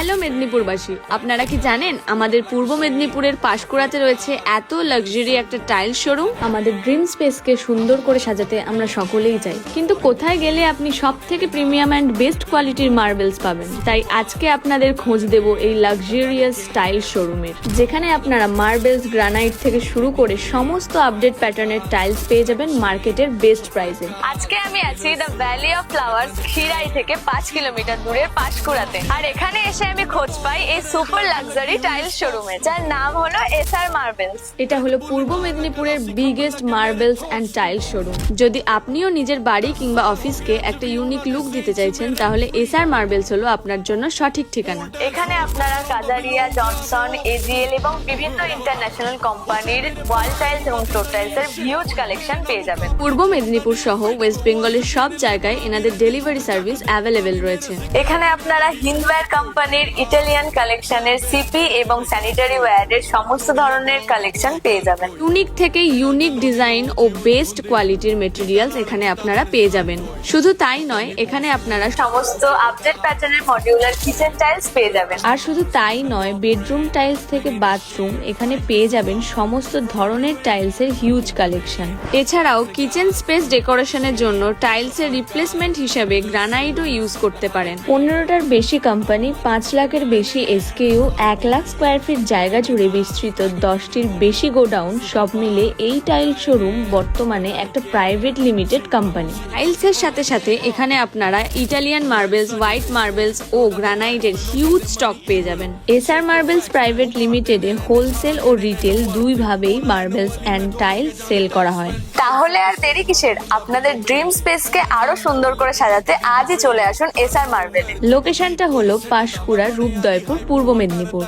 Hello মেদিনীপুরবাসী, আপনারা কি জানেন আমাদের পূর্ব মেদিনীপুরের পাঁশকুড়াতে রয়েছে এত লাক্সারি একটা টাইলস শোরুম। আমাদের ড্রিম স্পেসকে সুন্দর করে সাজাতে আমরা সকলেই চাই, কিন্তু কোথায় গেলে আপনি সব থেকে প্রিমিয়াম অ্যান্ড বেস্ট কোয়ালিটির মার্বেলস পাবেন? তাই আজকে আপনাদের খোঁজ দেব এই লাক্সারিয়াস টাইলস শোরুমের, যেখানে আপনারা মার্বেলস, গ্রানাইট থেকে শুরু করে সমস্ত আপডেট প্যাটার্নের টাইলস পেয়ে যাবেন মার্কেটের বেস্ট প্রাইসে। আজকে আমি আছি the valley of flowers Khirai থেকে 5 কিলোমিটার দূরের পাঁশকুড়াতে, আর এখানে এসে আমি খোঁজ পাই এই সুপার লাক্সারি টাইলস শোরুমের, যার নাম হলো এসআর মার্বেলস। এটা হলো পূর্ব মেদিনীপুরের biggest marbles and tiles showroom. যদি আপনিও নিজের বাড়ি কিংবা অফিসকে একটা ইউনিক লুক দিতে চাইছেন, তাহলে এসআর মার্বেলস হলো আপনার জন্য সঠিক ঠিকানা। এখানে আপনারা কাজারিয়া, জনসন, এজিএল এবং বিভিন্ন ইন্টারন্যাশনাল কোম্পানির ওয়াল টাইলস এবং ফ্লোর টাইলস এর হিউজ কালেকশন পেয়ে যাবেন। পূর্ব মেদিনীপুর সহ ওয়েস্ট বেঙ্গলের সব জায়গায় এনাদের ডেলিভারি সার্ভিস অ্যাভেলেবেল রয়েছে। এখানে আপনারা হিন্দওয়্যার কোম্পানির ইটালিয়ান কালেকশনের সিপি এবং স্যানিটারি ওয়্যারের সমস্ত ধরনের কালেকশন পেয়ে যাবেন। ইউনিক থেকে ইউনিক ডিজাইন ও বেস্ট কোয়ালিটির মেটেরিয়ালস এখানে আপনারা পেয়ে যাবেন। শুধু তাই নয়, এখানে আপনারা সমস্ত আপডেট প্যাটার্নের মডিউলার কিচেন টাইলস পেয়ে যাবেন। আর শুধু তাই নয়, বেডরুম টাইলস থেকে বাথরুম এখানে পেয়ে যাবেন সমস্ত ধরনের টাইলস এর হিউজ কালেকশন। এছাড়াও কিচেন স্পেস ডেকোরেশনের জন্য টাইলস এর রিপ্লেসমেন্ট হিসেবে গ্রানাইটও ইউজ করতে পারেন। 15টার বেশি কোম্পানি, 5 লাখের বেশি এসকেইউ, 1 লাখ স্কোয়ার ফিট জায়গা জুড়ে বিস্তৃত 10টির বেশি গোডাউন, সব মিলে এই টাইলস শোরুম বর্তমানে একটা প্রাইভেট লিমিটেড কোম্পানি। টাইলস এর সাথে সাথে এখানে আপনারা ইটালিয়ান মার্বেলস, হোয়াইট মার্বেলস ও গ্রানাইটের হিউজ স্টক পেয়ে যাবেন। এসআর মার্বেলস প্রাইভেট লিমিটেডে হোলসেল ও রিটেল দুই ভাবেই মার্বেলস অ্যান্ড টাইলস সেল করা হয়। তাহলে আর দেরি কিসের? আপনাদের ড্রিম স্পেসকে আরো সুন্দর করে সাজাতে আজই চলে আসুন এসআর মার্বেলে। লোকেশনটা হলো পাঁশকুড়া, রূপদয়পুর, পূর্ব মেদিনীপুর।